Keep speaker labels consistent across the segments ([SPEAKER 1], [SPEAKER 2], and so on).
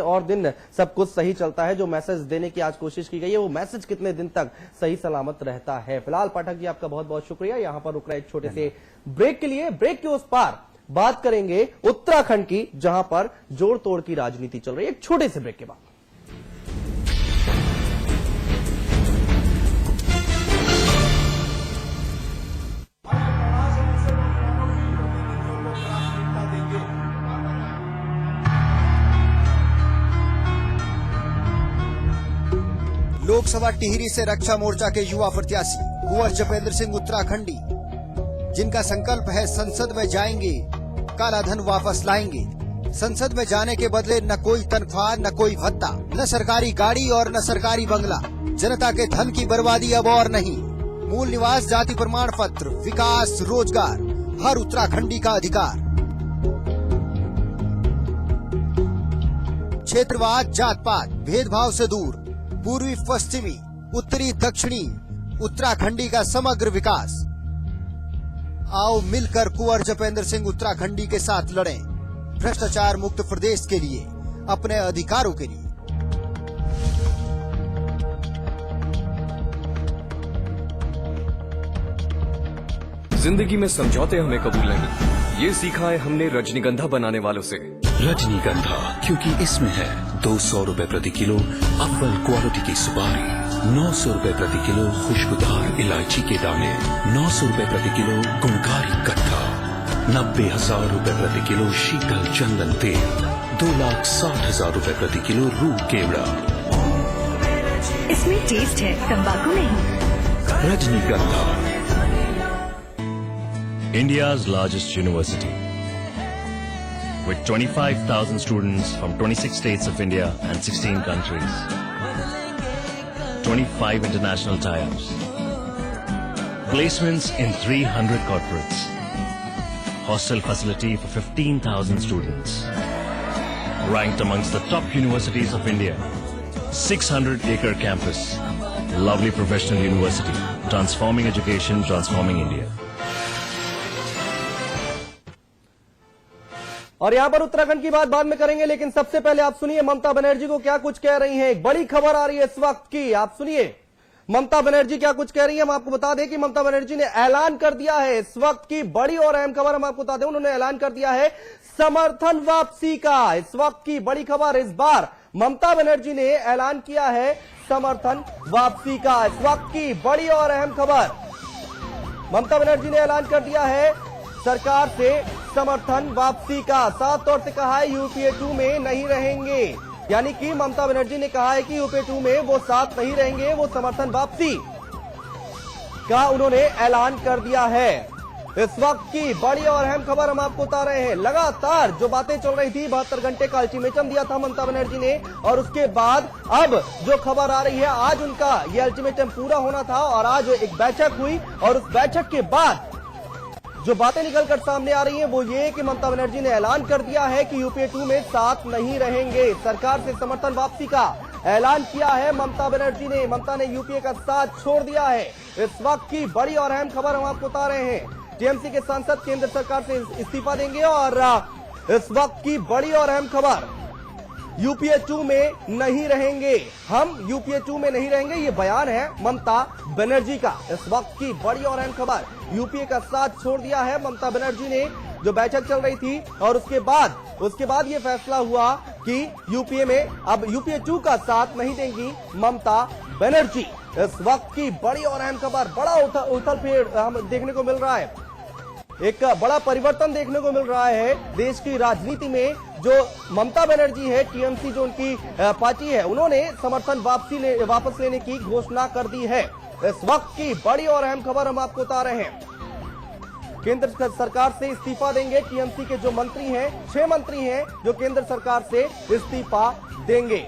[SPEAKER 1] और दिन सब कुछ सही चलता है। जो मैसेज देने की आज कोशिश की गई है वो मैसेज कितने दिन तक सही सलामत रहता है। फिलहाल पाठक जी आपका बहुत बहुत शुक्रिया। यहां पर रुक रहे एक छोटे से ब्रेक के लिए। ब्रेक के उस पार बात करेंगे उत्तराखंड की, जहां पर जोड़ तोड़ की राजनीति चल रही है। एक छोटे से ब्रेक के बाद
[SPEAKER 2] लोकसभा टिहरी से रक्षा मोर्चा के युवा प्रत्याशी कुंवर जपेंद्र सिंह उत्तराखंडी, जिनका संकल्प है संसद में जाएंगे काला धन वापस लाएंगे। संसद में जाने के बदले न कोई तनख्वाह, न कोई भत्ता, न सरकारी गाड़ी और न सरकारी बंगला। जनता के धन की बर्बादी अब और नहीं। मूल निवास, जाति प्रमाण पत्र, विकास, रोजगार, हर उत्तराखंडी का अधिकार। क्षेत्रवाद, जात पात, भेदभाव से दूर, पूर्वी पश्चिमी, उत्तरी दक्षिणी उत्तराखंडी का समग्र विकास। आओ मिलकर कुंवर जपेंद्र सिंह उत्तराखंडी के साथ लड़ें भ्रष्टाचार मुक्त प्रदेश के लिए, अपने अधिकारों के लिए।
[SPEAKER 3] जिंदगी में समझौते हमें कबूल नहीं, ये सीखा है हमने रजनीगंधा बनाने वालों से।
[SPEAKER 4] रजनीगंधा, क्योंकि इसमें है 200 रुपए प्रति किलो अव्वल क्वालिटी की सुपारी, 900 रुपए प्रति किलो खुशबूदार इलायची के दाने, 900 रुपए प्रति किलो गुणकारी कट्टा, 90,000 रुपए प्रति किलो शीतल चंदन तेल, 2,60,000 रुपए प्रति किलो रूप केवड़ा।
[SPEAKER 5] इसमें टेस्ट है, तंबाकू नहीं।
[SPEAKER 4] रजनीगंधा।
[SPEAKER 6] India's largest university, with 25,000 students from 26 states of India and 16 countries, 25 international tie-ups, placements in 300 corporates, hostel facility for 15,000 students, ranked amongst the top universities of India, 600-acre campus, lovely professional university, transforming education, transforming India.
[SPEAKER 1] और यहां पर उत्तराखंड की बात बाद में करेंगे, लेकिन सबसे पहले आप सुनिए ममता बनर्जी को क्या कुछ कह रही हैं। एक बड़ी खबर आ रही है इस वक्त की, आप सुनिए ममता बनर्जी क्या कुछ कह रही है। हम आपको बता दें कि ममता बनर्जी ने ऐलान कर दिया है, इस वक्त की बड़ी और अहम खबर हम आपको बता दें, उन्होंने ऐलान कर दिया है समर्थन वापसी का। इस वक्त की बड़ी खबर, इस बार ममता बनर्जी ने ऐलान किया है समर्थन वापसी का। इस वक्त की बड़ी और अहम खबर, ममता बनर्जी ने ऐलान कर दिया है सरकार से समर्थन वापसी का। साफ तौर से कहा है यूपीए 2 में नहीं रहेंगे, यानी कि ममता बनर्जी ने कहा है कि यूपीए 2 में वो साथ नहीं रहेंगे, वो समर्थन वापसी का उन्होंने ऐलान कर दिया है। इस वक्त की बड़ी और अहम खबर हम आपको बता रहे हैं। लगातार जो बातें चल रही थी, 72 घंटे का अल्टीमेटम दिया था ममता बनर्जी ने, और उसके बाद अब जो खबर आ रही है, आज उनका ये अल्टीमेटम पूरा होना था और आज एक बैठक हुई और उस बैठक के बाद जो बातें निकलकर सामने आ रही हैं वो ये कि ममता बनर्जी ने ऐलान कर दिया है कि यूपीए 2 में साथ नहीं रहेंगे। सरकार से समर्थन वापसी का ऐलान किया है ममता बनर्जी ने। ममता ने यूपीए का साथ छोड़ दिया है। इस वक्त की बड़ी और अहम खबर हम आपको बता रहे हैं। टीएमसी के सांसद केंद्र सरकार से इस्तीफा देंगे और इस वक्त की बड़ी और अहम खबर, यूपीए 2 में नहीं रहेंगे, हम यूपीए 2 में नहीं रहेंगे, ये बयान है ममता बनर्जी का। इस वक्त की बड़ी और अहम खबर, यूपीए का साथ छोड़ दिया है ममता बनर्जी ने। जो बैठक चल रही थी और उसके बाद ये फैसला हुआ कि यूपीए में अब यूपीए 2 का साथ नहीं देंगी ममता बनर्जी। इस वक्त की बड़ी और अहम खबर, बड़ा उथल फेर हम देखने को मिल रहा है, एक बड़ा परिवर्तन देखने को मिल रहा है देश की राजनीति में। जो ममता बनर्जी है, टीएमसी जो उनकी पार्टी है, उन्होंने समर्थन वापस लेने की घोषणा कर दी है। इस वक्त की बड़ी और अहम खबर हम आपको बता रहे हैं। केंद्र सरकार से इस्तीफा देंगे टीएमसी के जो मंत्री हैं, 6 मंत्री हैं जो केंद्र सरकार से इस्तीफा देंगे।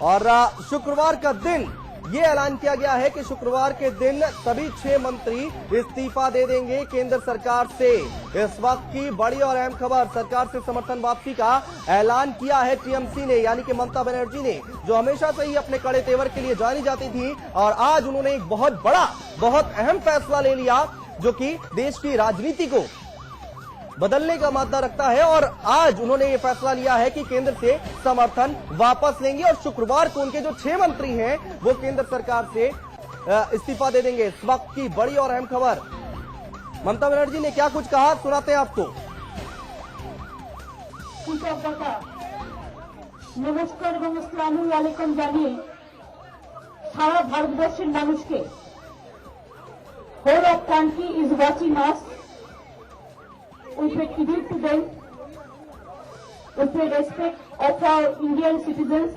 [SPEAKER 1] और शुक्रवार का दिन ये ऐलान किया गया है कि शुक्रवार के दिन सभी 6 मंत्री इस्तीफा दे देंगे केंद्र सरकार से। इस वक्त की बड़ी और अहम खबर, सरकार से समर्थन वापसी का ऐलान किया है टीएमसी ने, यानी कि ममता बनर्जी ने, जो हमेशा से ही अपने कड़े तेवर के लिए जानी जाती थी। और आज उन्होंने एक बहुत बड़ा, बहुत अहम फैसला ले लिया जो कि देश की राजनीति को बदलने का मादा रखता है और आज उन्होंने ये फैसला लिया है कि केंद्र से समर्थन वापस लेंगे और शुक्रवार को उनके जो 6 मंत्री हैं वो केंद्र सरकार से इस्तीफा दे देंगे। इस वक्त की बड़ी और अहम खबर, ममता बनर्जी ने क्या कुछ कहा सुनाते हैं आपको।
[SPEAKER 7] নমস্কার এবং আসসালামু আলাইকুম জানিয়ে সারা ভারতবর্ষের মানুষকে whole of country is watching us. We pay tribute to them. We pay respect of our Indian citizens.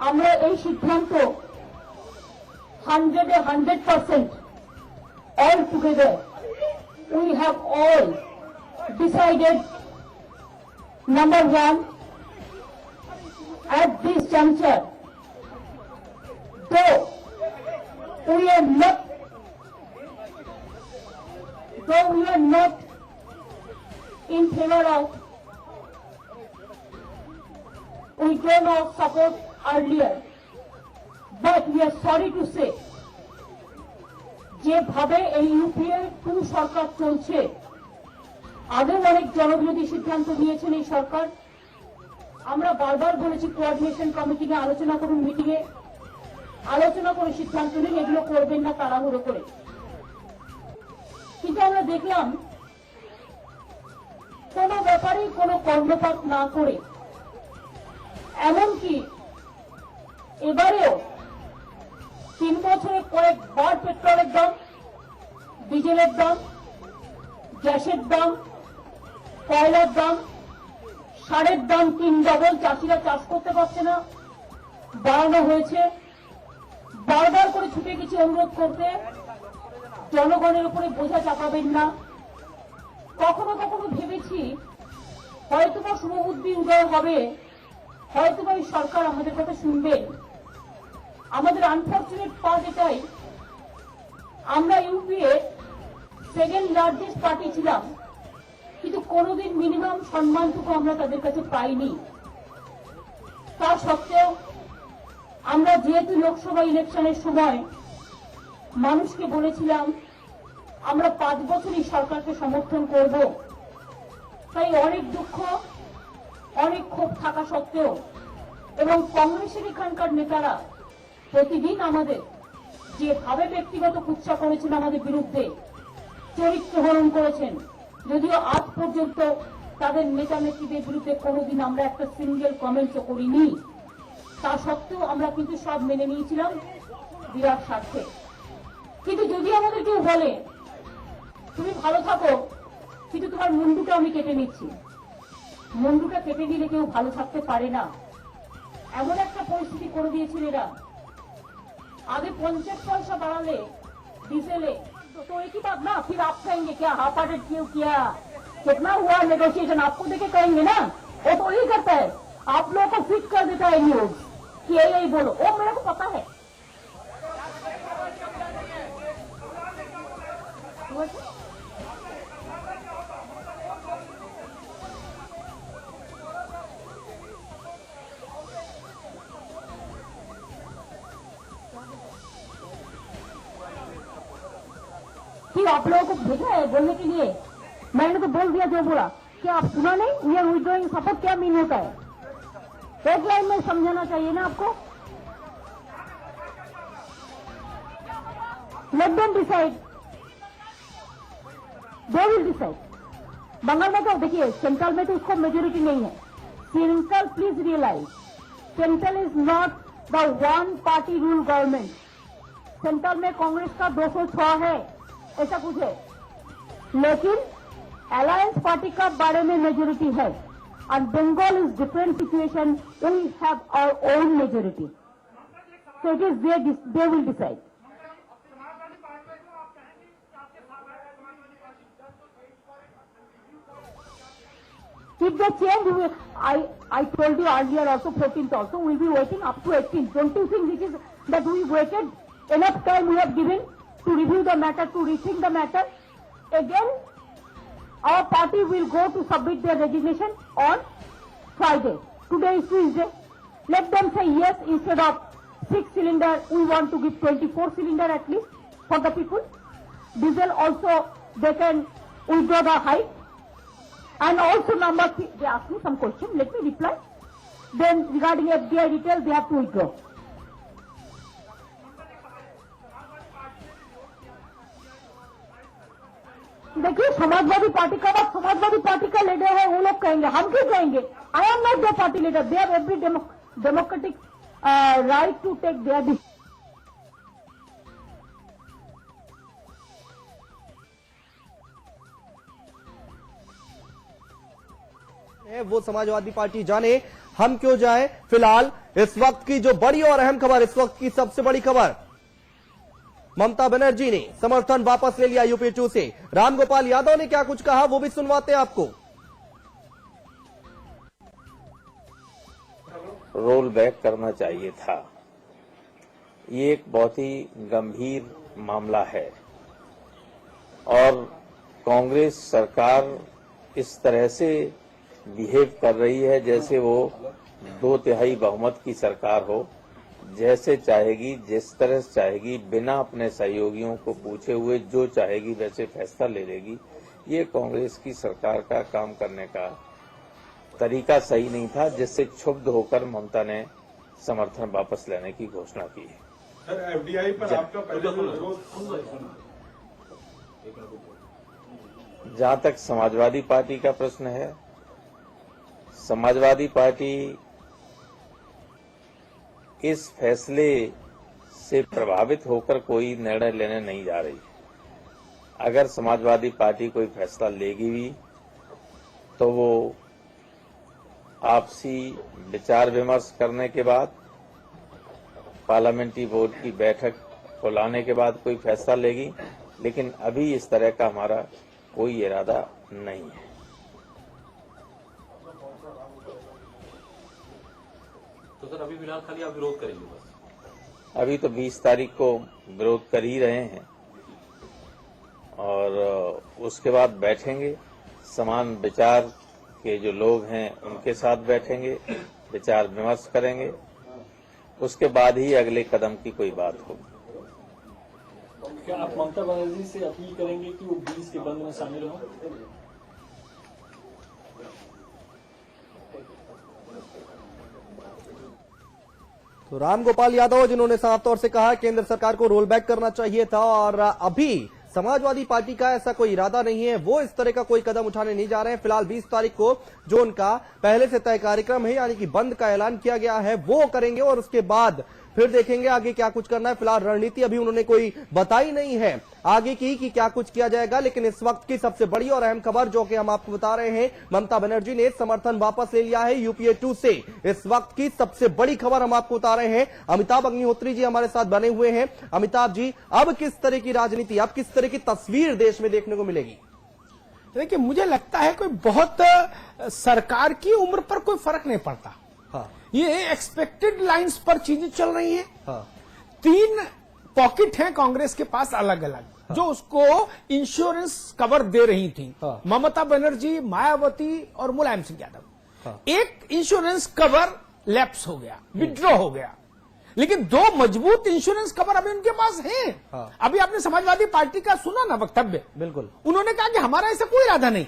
[SPEAKER 7] আমরা এই সিদ্ধান্ত 100% all together we have all decided. Number one, at this juncture, though we are not in favor of, we gave our support earlier, but we are sorry to say, যেভাবে এই UPA 2 সরকার চলছে, আগেও অনেক জনবিরোধী সিদ্ধান্ত নিয়েছেন এই সরকার। আমরা বারবার বলেছি কোঅর্ডিনেশন কমিটিতে আলোচনা করুন, মিটিংয়ে আলোচনা করে সিদ্ধান্ত নিন, এগুলো করবেন না তাড়াহুড়ো করে। কিন্তু আমরা দেখলাম কোনো ব্যাপারেই কোনো কর্ণপাত না করে, এমনকি এবারেও 3 বছরে কয়েকবার পেট্রোলের দাম, ডিজেলের দাম, গ্যাসের দাম, কয়লার দাম, সারের দাম 3 ডবল, চাষিরা চাষ করতে পারছে না, বাড়ানো হয়েছে। বারবার করে ছুটে গেছি অনুরোধ করতে, জনগণের উপরে বোঝা চাপাবেন না। কখনো কখনো ভেবেছি হয়তোবা শুভবুদ্ধি উদয় হবে, হয়তোবা এই সরকার আমাদের কথা শুনবে। আমাদের আনফরচুনেট পার্ট এটাই, আমরা ইউপিএ 2nd লার্জেস্ট পার্টি ছিলাম, কিন্তু কোনোদিন মিনিমাম সম্মানটুকু আমরা তাদের কাছে পাইনি। তা সত্ত্বেও আমরা যেহেতু লোকসভা ইলেকশনের সময় মানুষকে বলেছিলাম আমরা 5 বছরই সরকারকে সমর্থন করব, তাই অনেক দুঃখ, অনেক ক্ষোভ থাকা সত্ত্বেও এবং কংগ্রেসের এখানকার নেতারা প্রতিদিন আমাদের যেভাবে ব্যক্তিগত কুৎসা করেছেন, আমাদের বিরুদ্ধে চরিত্র হরণ করেছেন, যদিও আজ পর্যন্ত তাদের নেতা নেত্রীদের বিরুদ্ধে কোনোদিন আমরা একটা সিঙ্গেল কমেন্টও করিনি, তা সত্ত্বেও আমরা কিন্তু সব মেনে নিয়েছিলাম বিরাট স্বার্থে। কিন্তু যদি আমাদের কেউ বলে তুমি ভালো থাকো কিন্তু তোমার মুন্ডুটা আমি কেটে নিচ্ছি, মুন্ডুটা কেটে দিলে কেউ ভালো থাকতে পারে না, এমন একটা পরিস্থিতি করে দিয়েছিল এরা। आगे 50 पैसा बढ़ाले डीजले तो एक ही बात ना, फिर आप कहेंगे क्या हाफ हार्टेड क्यों किया, कितना हुआ नेगोशिएशन, आपको देखे कहेंगे ना, वो तो यही करता है, आप लोगों को फिट कर देता है न्यूज कि यही बोलो, वो मेरे को पता है। कि आप लोगों को भेजा है बोलने के लिए, मैंने तो बोल दिया जो बोला, क्या आप सुना नहीं, वी आर विड्रॉइंग सपोर्ट क्या मीन होता है, एक लाइन में समझाना चाहिए ना आपको। Let them decide, they will decide. Bengal में तो देखिए सेंट्रल में तो उसको मेजोरिटी नहीं है, central please realise central is not the 1 party rule government, central में कांग्रेस का 206 है, ऐसा कुछ है, लेकिन अलायंस पार्टी का बारे में मेजोरिटी है, and Bengal is different situation, we have our own majority, so it is they will decide. If they change, I told you earlier also 14th also, we will be waiting up to 18th. Don't you think this is that we waited enough time we have given to review the matter, to rethink the matter? Again, our party will go to submit their resignation on Friday. Today is Tuesday. Let them say yes, instead of 6 cylinder, we want to give 24 cylinder at least for the people. Diesel also, they can withdraw the height. And also number 3, they asked me some question, let me reply. Then regarding FDI retail, they have to withdraw. देखिए, Samajwadi party का बात Samajwadi party का leader है, वो लोग कहेंगे, हम क्यों कहेंगे? I am not the party leader, they have every democratic right to take their decision.
[SPEAKER 1] वो समाजवादी पार्टी जाने, हम क्यों जाएं? फिलहाल इस वक्त की जो बड़ी और अहम खबर, इस वक्त की सबसे बड़ी खबर, ममता बनर्जी ने समर्थन वापस ले लिया यूपी 2 से। रामगोपाल यादव ने क्या कुछ कहा वो भी सुनवाते हैं आपको।
[SPEAKER 8] रोल बैक करना चाहिए था। ये एक बहुत ही गंभीर मामला है और कांग्रेस सरकार इस तरह से बिहेव कर रही है जैसे वो 2/3 बहुमत की सरकार हो, जैसे चाहेगी, जिस तरह से चाहेगी, बिना अपने सहयोगियों को पूछे हुए जो चाहेगी वैसे फैसला ले लेगी। ये कांग्रेस की सरकार का काम करने का तरीका सही नहीं था, जिससे क्षुब्ध होकर ममता ने समर्थन वापस लेने की घोषणा की है।
[SPEAKER 9] सर, एफडीआई पर आपका पहले विरोध,
[SPEAKER 8] जहां तक समाजवादी पार्टी का प्रश्न है, समाजवादी पार्टी इस फैसले से प्रभावित होकर कोई निर्णय लेने नहीं जा रही। अगर समाजवादी पार्टी कोई फैसला लेगी भी तो वो आपसी विचार विमर्श करने के बाद, पार्लियामेंट्री बोर्ड की बैठक बुलाने के बाद कोई फैसला लेगी, लेकिन अभी इस तरह का हमारा कोई इरादा नहीं है।
[SPEAKER 10] तो सर अभी फिलहाल खाली आप विरोध करेंगे बस?
[SPEAKER 8] अभी तो 20 तारीख को विरोध कर ही रहे हैं और उसके बाद बैठेंगे, समान विचार के जो लोग हैं उनके साथ बैठेंगे, विचार विमर्श करेंगे, उसके बाद ही अगले कदम की कोई बात होगी।
[SPEAKER 10] क्या आप ममता बनर्जी से अपील करेंगे कि वो 20 के बंद में शामिल हों?
[SPEAKER 1] तो रामगोपाल यादव जिन्होंने साफ तौर से कहा केंद्र सरकार को रोल बैक करना चाहिए था और अभी समाजवादी पार्टी का ऐसा कोई इरादा नहीं है, वो इस तरह का कोई कदम उठाने नहीं जा रहे हैं। फिलहाल 20 तारीख को जो उनका पहले से तय कार्यक्रम है, यानी कि बंद का ऐलान किया गया है, वो करेंगे और उसके बाद फिर देखेंगे आगे क्या कुछ करना है। फिलहाल रणनीति अभी उन्होंने कोई बताई नहीं है आगे की कि क्या कुछ किया जाएगा, लेकिन इस वक्त की सबसे बड़ी और अहम खबर जो कि हम आपको बता रहे हैं, ममता बनर्जी ने समर्थन वापस ले लिया है यूपीए 2 से। इस वक्त की सबसे बड़ी खबर हम आपको बता रहे हैं। अमिताभ अग्निहोत्री जी हमारे साथ बने हुए हैं। अमिताभ जी, अब किस तरह की राजनीति, अब किस तरह की तस्वीर देश में देखने को मिलेगी?
[SPEAKER 11] देखिए, मुझे लगता है कोई बहुत सरकार की उम्र पर कोई फर्क नहीं पड़ता।
[SPEAKER 1] हाँ।
[SPEAKER 11] ये एक्सपेक्टेड लाइंस पर चीजें चल रही हैं।
[SPEAKER 1] हाँ।
[SPEAKER 11] 3 पॉकेट हैं कांग्रेस के पास अलग अलग, हाँ। जो उसको इंश्योरेंस कवर दे रही थी। हाँ। ममता बनर्जी, मायावती और मुलायम सिंह यादव। हाँ। एक इंश्योरेंस कवर लैप्स हो गया, विड्रॉ हो गया, लेकिन 2 मजबूत इंश्योरेंस कवर अभी उनके पास हैं। हाँ। अभी आपने समाजवादी पार्टी का सुना ना वक्तव्य? बिल्कुल। उन्होंने कहा कि हमारा ऐसा कोई इरादा नहीं।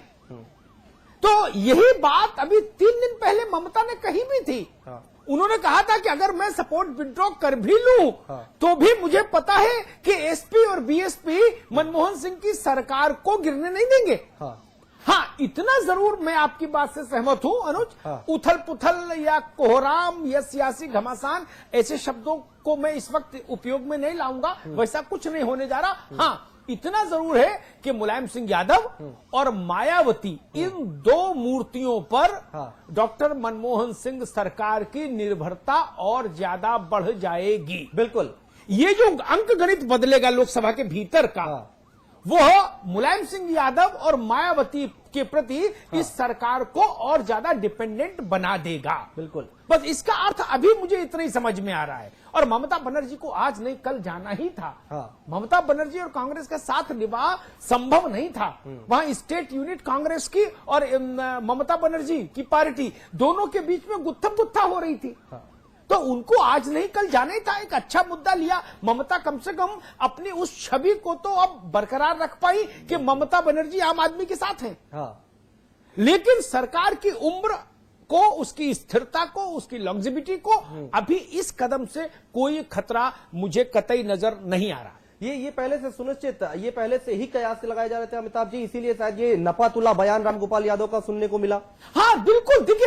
[SPEAKER 11] तो यही बात अभी 3 दिन पहले ममता ने कही भी थी। हाँ। उन्होंने कहा था कि अगर मैं सपोर्ट विड्रॉ कर भी लूं, हाँ। तो भी मुझे पता है कि एसपी और बीएसपी मनमोहन सिंह की सरकार को गिरने नहीं देंगे। हाँ, इतना जरूर मैं आपकी बात से सहमत हूं अनुज। हाँ। उथल पुथल या कोहराम या सियासी घमासान, ऐसे शब्दों को मैं इस वक्त उपयोग में नहीं लाऊंगा, वैसा कुछ नहीं होने जा रहा। हाँ, इतना जरूर है कि मुलायम सिंह यादव और मायावती, इन 2 मूर्तियों पर डॉक्टर मनमोहन सिंह सरकार की निर्भरता और ज्यादा बढ़ जाएगी। बिल्कुल। ये जो अंक गणित बदलेगा लोकसभा के भीतर का, वो मुलायम सिंह यादव और मायावती के प्रति इस सरकार को और ज्यादा डिपेंडेंट बना देगा। बिल्कुल। बस इसका अर्थ अभी मुझे इतना ही समझ में आ रहा है। और ममता बनर्जी को आज नहीं कल जाना ही था। हाँ। ममता बनर्जी और कांग्रेस का साथ निभा संभव नहीं था। वहां स्टेट यूनिट कांग्रेस की और ममता बनर्जी की पार्टी दोनों के बीच में गुत्थम गुत्था हो रही थी। हाँ। तो उनको आज नहीं कल जाना ही था। एक अच्छा मुद्दा लिया, ममता कम से कम अपनी उस छवि को तो अब बरकरार रख पाई कि ममता बनर्जी आम आदमी के साथ हैं।
[SPEAKER 1] हाँ।
[SPEAKER 11] लेकिन सरकार की उम्र को, उसकी स्थिरता को, उसकी लॉन्जेविटी को अभी इस कदम से कोई खतरा मुझे कतई नजर नहीं आ रहा।
[SPEAKER 1] ये पहले से सुनिश्चित, ये पहले से ही कयास लगाए जा रहे थे अमिताभ जी, इसीलिए शायद ये नपातुला बयान रामगोपाल यादव का सुनने को मिला।
[SPEAKER 11] हाँ बिल्कुल, देखिए